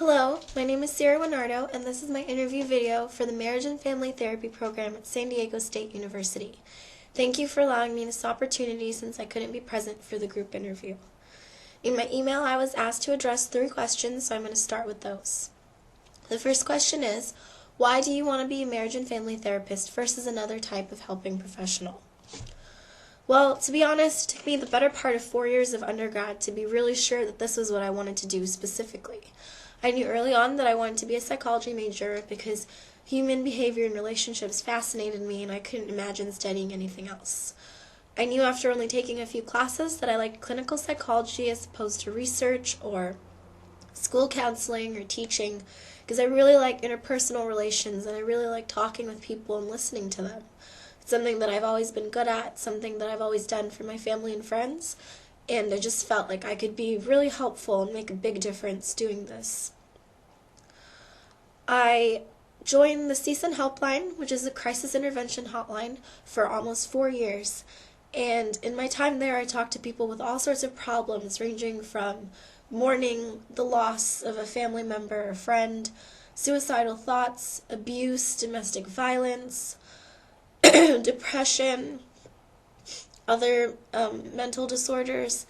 Hello, my name is Cira Winarto, and this is my interview video for the Marriage and Family Therapy program at San Diego State University. Thank you for allowing me this opportunity since I couldn't be present for the group interview. In my email, I was asked to address 3 questions, so I'm going to start with those. The first question is, why do you want to be a marriage and family therapist versus another type of helping professional? Well, to be honest, it took me the better part of 4 years of undergrad to be really sure that this was what I wanted to do specifically. I knew early on that I wanted to be a psychology major because human behavior and relationships fascinated me and I couldn't imagine studying anything else. I knew after only taking a few classes that I liked clinical psychology as opposed to research or school counseling or teaching because I really like interpersonal relations and I really like talking with people and listening to them. It's something that I've always been good at, something that I've always done for my family and friends. And I just felt like I could be really helpful and make a big difference doing this. I joined the CSUN helpline, which is a crisis intervention hotline, for almost 4 years. And in my time there, I talked to people with all sorts of problems, ranging from mourning the loss of a family member or friend, suicidal thoughts, abuse, domestic violence, depression, other mental disorders,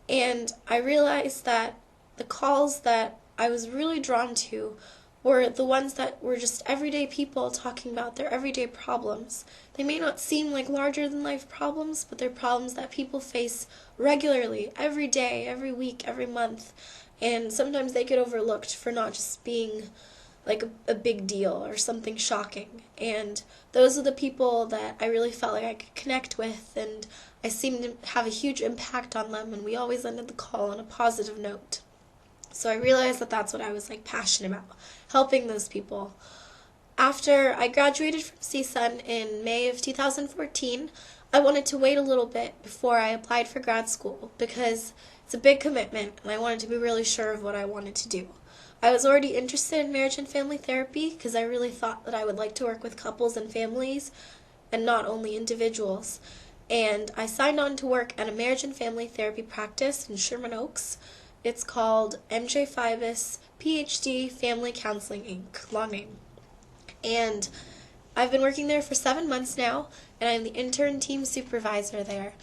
and I realized that the calls that I was really drawn to were the ones that were just everyday people talking about their everyday problems. They may not seem like larger-than-life problems, but they're problems that people face regularly, every day, every week, every month, and sometimes they get overlooked for not just being like a big deal or something shocking. And those are the people that I really felt like I could connect with, and I seemed to have a huge impact on them, and we always ended the call on a positive note. So I realized that that's what I was passionate about, helping those people. After I graduated from CSUN in May of 2014, I wanted to wait a little bit before I applied for grad school because it's a big commitment and I wanted to be really sure of what I wanted to do. I was already interested in marriage and family therapy because I really thought that I would like to work with couples and families and not only individuals. And I signed on to work at a marriage and family therapy practice in Sherman Oaks. It's called MJ Fibus PhD Family Counseling Inc., long name. And I've been working there for 7 months now, and I'm the intern team supervisor there.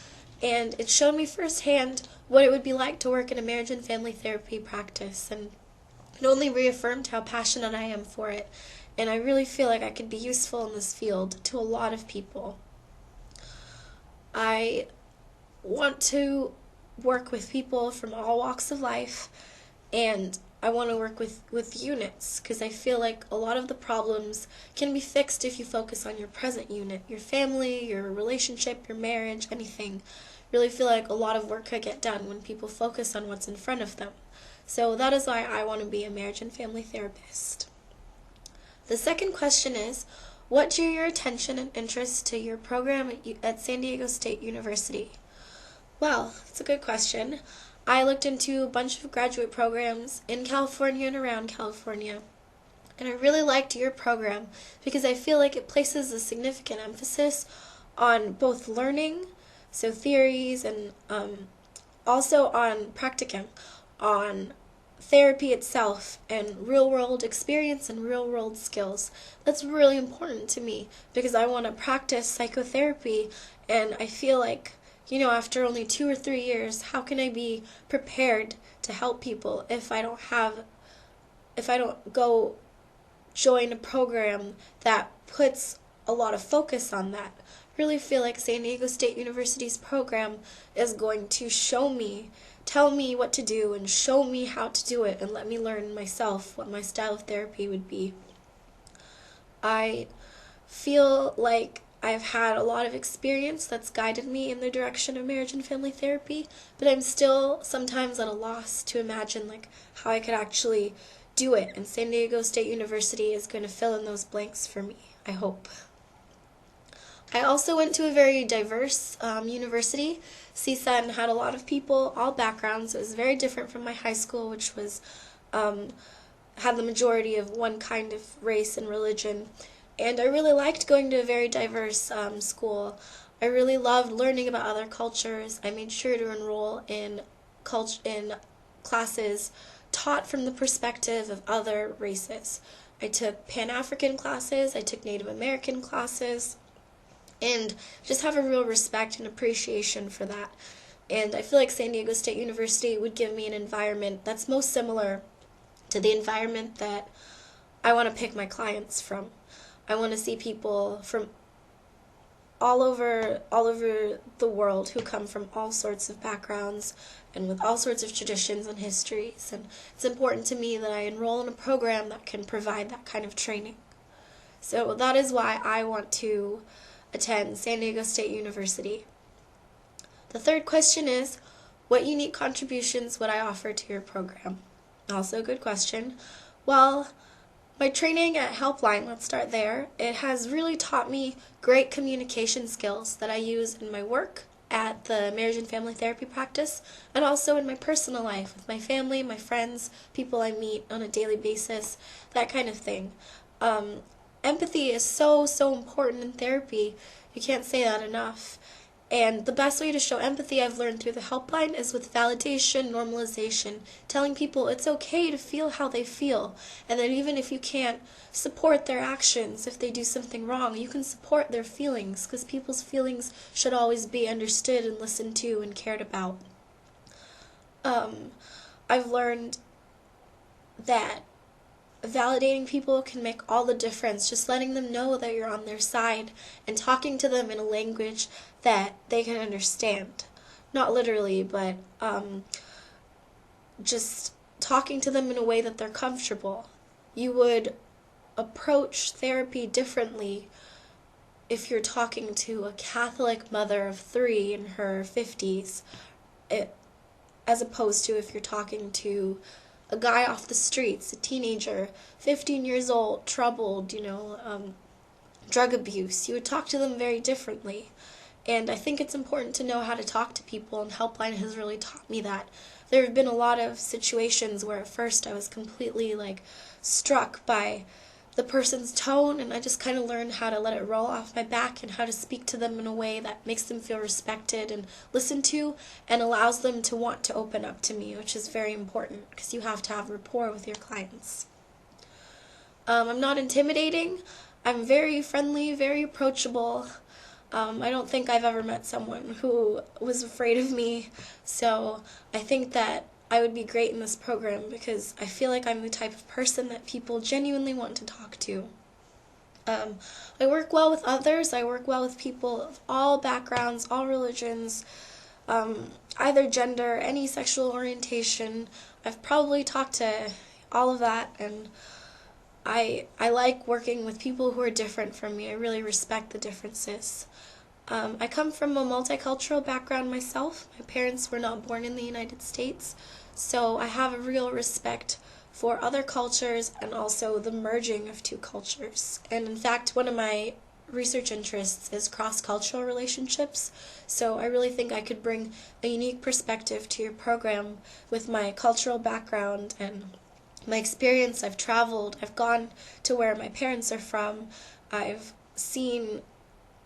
And it showed me firsthand what it would be like to work in a marriage and family therapy practice, and it only reaffirmed how passionate I am for it, and I really feel like I could be useful in this field to a lot of people. I want to work with people from all walks of life, and I want to work with units because I feel like a lot of the problems can be fixed if you focus on your present unit, your family, your relationship, your marriage, anything. I really feel like a lot of work could get done when people focus on what's in front of them. So that is why I want to be a marriage and family therapist. The second question is, what drew your attention and interest to your program at San Diego State University? Well, that's a good question. I looked into a bunch of graduate programs in California and around California, and I really liked your program because I feel like it places a significant emphasis on both learning, so theories, and also on practicum, on therapy itself and real-world experience and real-world skills. That's really important to me because I want to practice psychotherapy, and I feel like, after only 2 or 3 years, how can I be prepared to help people if I don't go join a program that puts a lot of focus on that? I really feel like San Diego State University's program is going to tell me what to do and show me how to do it and let me learn myself what my style of therapy would be. I feel like I've had a lot of experience that's guided me in the direction of marriage and family therapy, but I'm still sometimes at a loss to imagine how I could actually do it, and San Diego State University is going to fill in those blanks for me, I hope. I also went to a very diverse university. CSUN had a lot of people, all backgrounds. It was very different from my high school, which was had the majority of one kind of race and religion. And I really liked going to a very diverse school. I really loved learning about other cultures. I made sure to enroll in classes taught from the perspective of other races. I took Pan-African classes, I took Native American classes, and just have a real respect and appreciation for that. And I feel like San Diego State University would give me an environment that's most similar to the environment that I want to pick my clients from. I want to see people from all over the world who come from all sorts of backgrounds and with all sorts of traditions and histories. And it's important to me that I enroll in a program that can provide that kind of training. So that is why I want to attend San Diego State University. The third question is, what unique contributions would I offer to your program? Also a good question. Well, my training at Helpline, let's start there, it has really taught me great communication skills that I use in my work at the marriage and family therapy practice, and also in my personal life with my family, my friends, people I meet on a daily basis, that kind of thing. Empathy is so important in therapy. You can't say that enough. And the best way to show empathy, I've learned through the Helpline, is with validation, normalization, telling people it's okay to feel how they feel, and that even if you can't support their actions, if they do something wrong, you can support their feelings, because people's feelings should always be understood and listened to and cared about. I've learned that validating people can make all the difference, just letting them know that you're on their side and talking to them in a language that they can understand. Not literally, but just talking to them in a way that they're comfortable. You would approach therapy differently if you're talking to a Catholic mother of 3 in her 50s, as opposed to if you're talking to a guy off the streets, a teenager, 15 years old, troubled, drug abuse. You would talk to them very differently. And I think it's important to know how to talk to people, and Helpline has really taught me that. There have been a lot of situations where at first I was completely struck by the person's tone, and I just kind of learned how to let it roll off my back and how to speak to them in a way that makes them feel respected and listened to and allows them to want to open up to me, which is very important because you have to have rapport with your clients. I'm not intimidating. I'm very friendly, very approachable. I don't think I've ever met someone who was afraid of me, so I think that I would be great in this program because I feel like I'm the type of person that people genuinely want to talk to. I work well with others. I work well with people of all backgrounds, all religions, either gender, any sexual orientation. I've probably talked to all of that, and I like working with people who are different from me. I really respect the differences. I come from a multicultural background myself. My parents were not born in the United States, so I have a real respect for other cultures and also the merging of two cultures. And in fact, one of my research interests is cross-cultural relationships, so I really think I could bring a unique perspective to your program with my cultural background and my experience. I've traveled, I've gone to where my parents are from, I've seen,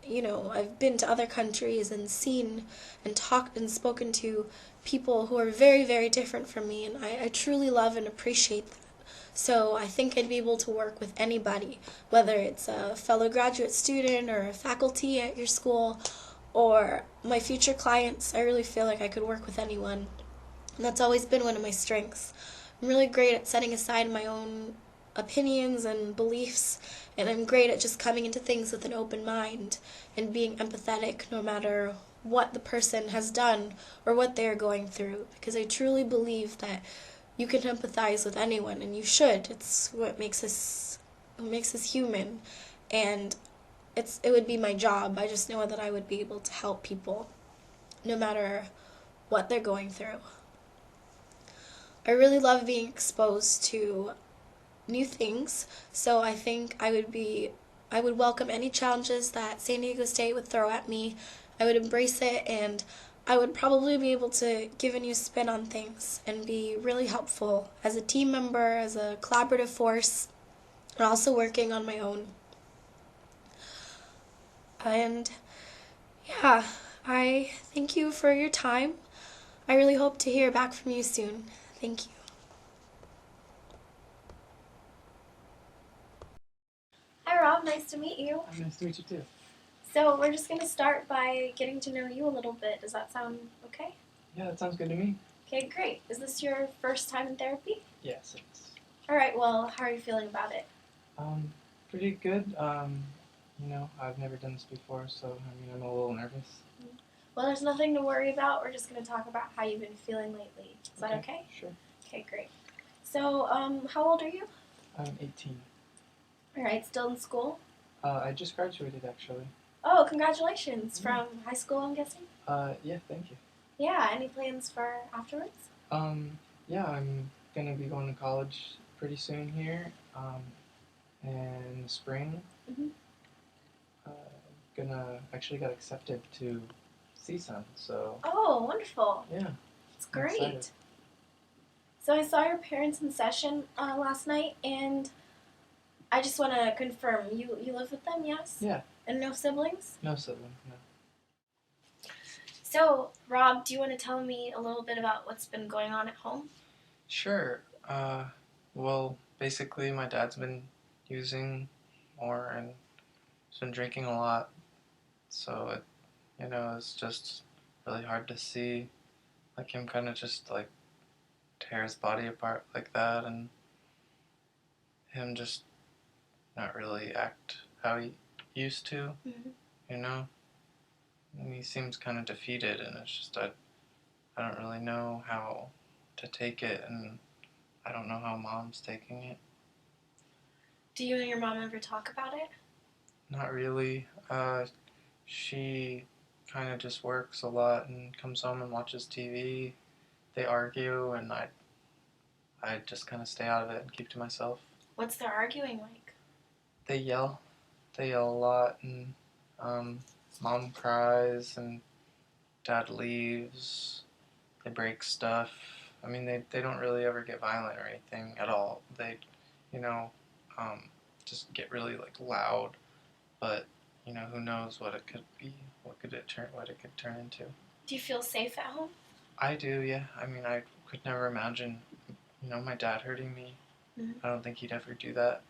I've been to other countries and seen and talked and spoken to people who are very, very different from me, and I truly love and appreciate that. So I think I'd be able to work with anybody, whether it's a fellow graduate student or a faculty at your school or my future clients. I really feel like I could work with anyone, and that's always been one of my strengths. I'm really great at setting aside my own opinions and beliefs, and I'm great at just coming into things with an open mind and being empathetic no matter what the person has done or what they're going through, because I truly believe that you can empathize with anyone, and you should. It's what makes us human, and it would be my job. I just know that I would be able to help people no matter what they're going through. I really love being exposed to new things, so I think I would welcome any challenges that San Diego State would throw at me. I would embrace it, and I would probably be able to give a new spin on things and be really helpful as a team member, as a collaborative force, and also working on my own. And yeah, I thank you for your time. I really hope to hear back from you soon. Thank you. Rob. Nice to meet you. Nice to meet you too. So we're just going to start by getting to know you a little bit. Does that sound okay? Yeah, that sounds good to me. Okay, great. Is this your first time in therapy? Yes, it's All right, well, how are you feeling about it? pretty good. I've never done this before, so I'm a little nervous. Well, there's nothing to worry about. We're just going to talk about how you've been feeling lately. Is that okay? Sure. Okay, great. So, how old are you? I'm 18. All right, still in school? I just graduated actually. Oh, congratulations. Yeah. From high school, I'm guessing? Yeah, thank you. Yeah, any plans for afterwards? Yeah, I'm gonna be going to college pretty soon here. In the spring. Mm-hmm. Gonna actually got accepted to CSUN, so. Oh, wonderful. Yeah. It's great. So I saw your parents in session last night, and I just want to confirm, you live with them, yes? Yeah. And no siblings? No siblings, no. So, Rob, do you want to tell me a little bit about what's been going on at home? Sure. Well, basically my dad's been using more and he's been drinking a lot, so it's just really hard to see like him kind of just like tear his body apart like that, and him just not really act how he used to, you know? And he seems kind of defeated, and it's just I don't really know how to take it, and I don't know how Mom's taking it. Do you and your mom ever talk about it? Not really. She kind of just works a lot and comes home and watches TV. They argue, and I just kind of stay out of it and keep to myself. What's their arguing like? They yell. They yell a lot, and Mom cries, and Dad leaves. They break stuff. I mean, they don't really ever get violent or anything at all. They, you know, just get really like loud, but who knows what it could be? What it could turn into? Do you feel safe at home? I do, yeah. I mean, I could never imagine, my dad hurting me. Mm-hmm. I don't think he'd ever do that.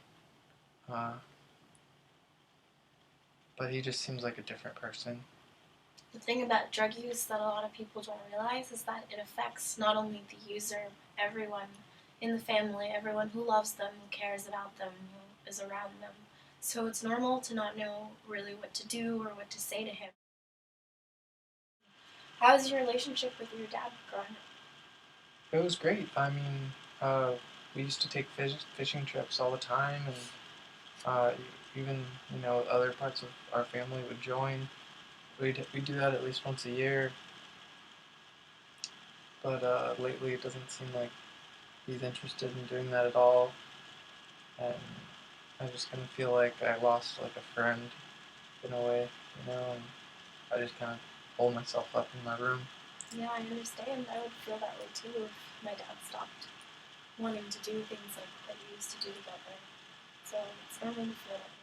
But he just seems like a different person. The thing about drug use that a lot of people don't realize is that it affects not only the user, everyone in the family, everyone who loves them, who cares about them, who is around them. So it's normal to not know really what to do or what to say to him. How's your relationship with your dad growing up? It was great. I mean, we used to take fishing trips all the time, and even other parts of our family would join. We'd do that at least once a year. But lately, it doesn't seem like he's interested in doing that at all, and I just kind of feel like I lost like a friend in a way, and I just kind of hold myself up in my room. Yeah, I understand. I would feel that way too if my dad stopped wanting to do things like that we used to do together. So it's normal to feel that way.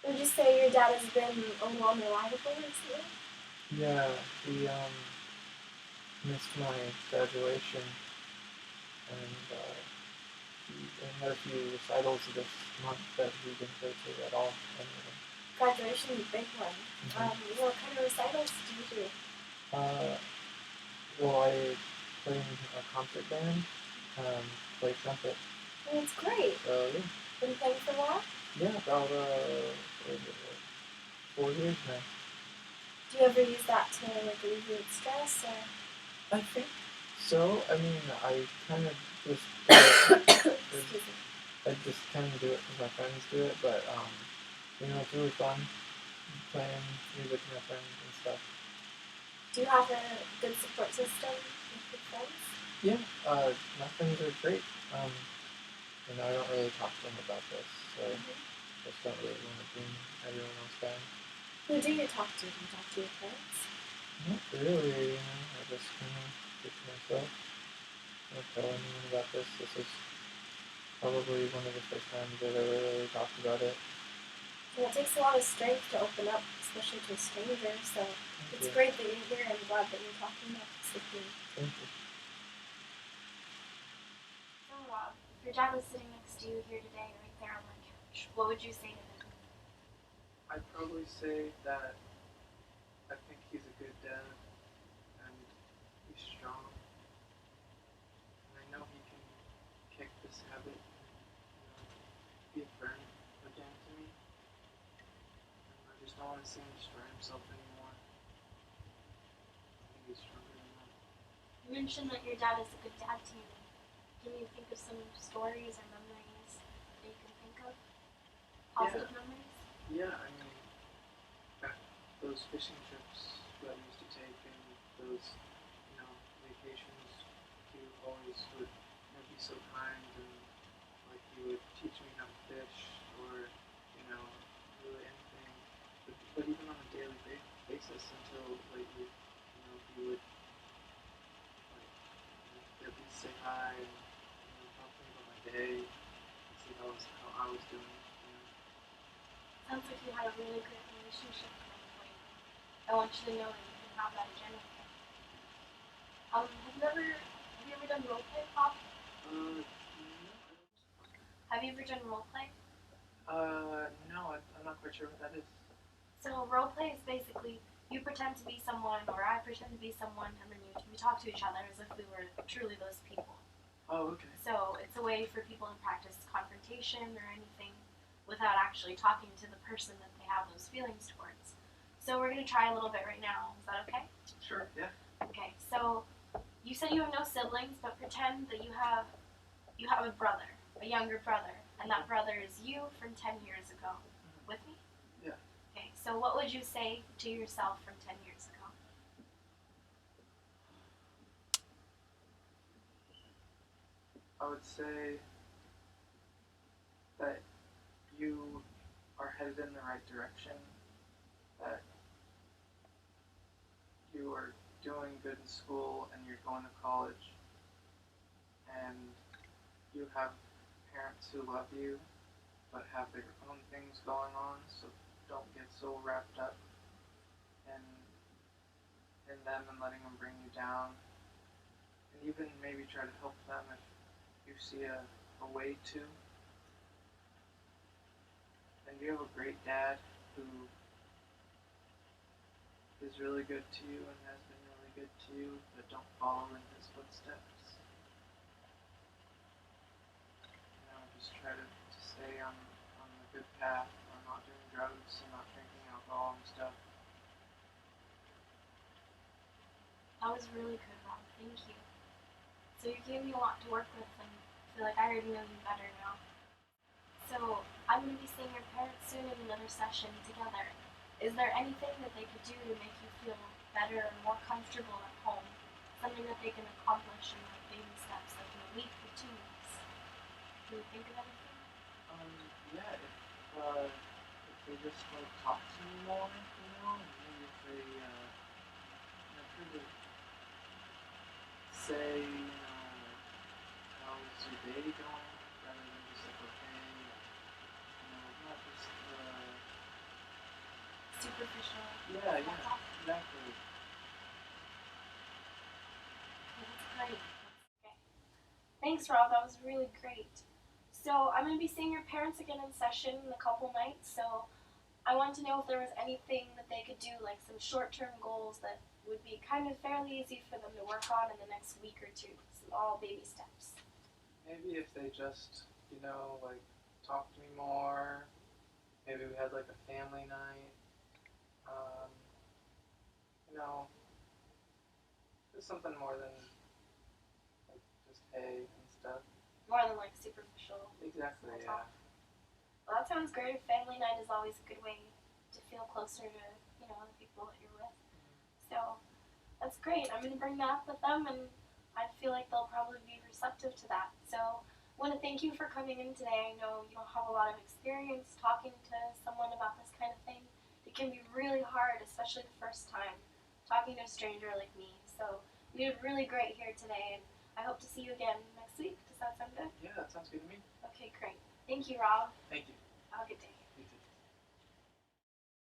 Would you say your dad has been a little unreliable recently? Yeah, he missed my graduation, and he had a few recitals this month that he didn't go to at all. Graduation is a big one. Mm-hmm. What kind of recitals do you do? Well, I play in a concert band, play trumpet. Oh, that's great. Yeah. Been playing for a while? Yeah, about 4 years now. Do you ever use that to like alleviate stress, or? I think so. I mean, I kind of just I just kind of do it because my friends do it, but it's really fun playing music with my friends and stuff. Do you have a good support system with your friends? Yeah, my friends are great. I don't really talk to them about this, so I just don't really want to bring everyone else down. Who do you talk to? Do you talk to your parents? Not really, I just kind of keep to myself. I don't tell anyone about this. This is probably one of the first times I've ever really talked about it. Well, it takes a lot of strength to open up, especially to a stranger, so it's great that you're here, and I'm glad that you're talking about this with me. Thank you. So, Rob, if your dad was sitting next to you here today, right there on my couch, what would you say to him? I'd probably say that I think he's a good dad and he's strong. And I know he can kick this habit and be a friend again to me. And I just don't want to see him destroy himself anymore. I think he's stronger than that. You mentioned that your dad is a good dad to you. Can you think of some stories or memories that you can think of? Positive memories? Yeah, I mean, those fishing trips that we used to take and those, vacations, he always would be so kind and like he would teach me how to fish or, really anything. But even on a daily basis until lately, he would like at least say hi and talk to me about my day and see how I was doing. Sounds like you had a really great relationship with him. I want you to know that you can have that again with him. Have you ever done role play, Pop? No. Have you ever done role play? No, I'm not quite sure what that is. So role play is basically you pretend to be someone or I pretend to be someone and then we talk to each other as if we were truly those people. Oh, okay. So it's a way for people to practice confrontation or anything without actually talking to the person that they have those feelings towards. So we're going to try a little bit right now. Is that okay? Sure, yeah. Okay, so you said you have no siblings, but pretend that you have a brother, a younger brother, and that brother is you from 10 years ago. Mm-hmm. With me? Yeah. Okay, so what would you say to yourself from 10 years ago? I would say that you are headed in the right direction, that you are doing good in school and you're going to college, and you have parents who love you but have their own things going on, so don't get so wrapped up in them and letting them bring you down. And even maybe try to help them if you see a way to. And you have a great dad who is really good to you and has been really good to you, but don't follow in his footsteps. Just try to stay on the good path, on not doing drugs and not drinking alcohol and stuff. That was really good, Rob. Thank you. So you gave me a lot to work with, and I feel like I already know you better now. So I'm going to be seeing your parents soon in another session together. Is there anything that they could do to make you feel better and more comfortable at home? Something that they can accomplish in like baby steps, like in a week or 2 weeks? Can you think of anything? Yeah, if they just talk to me more, and maybe if they try to say, how's your day going, rather than just like okay, not just Superficial. yeah, exactly. That's great. Okay. Thanks, Rob. That was really great. So I'm going to be seeing your parents again in session in a couple nights. So I wanted to know if there was anything that they could do, like some short-term goals that would be kind of fairly easy for them to work on in the next week or two. Small baby steps. Maybe if they just, talk to me more. Maybe we had like a family night. Um, just something more than like just hey and stuff. More than like superficial. Exactly, yeah. Well, that sounds great. Family night is always a good way to feel closer to, the people that you're with. So that's great. I'm going to bring that up with them, and I feel like they'll probably be receptive to that. So I want to thank you for coming in today. I know you don't have a lot of experience talking to someone about this kind of thing. It can be really hard, especially the first time, talking to a stranger like me. So you did really great here today, and I hope to see you again next week. Does that sound good? Yeah, that sounds good to me. Okay, great. Thank you, Rob. Thank you. Have a good day.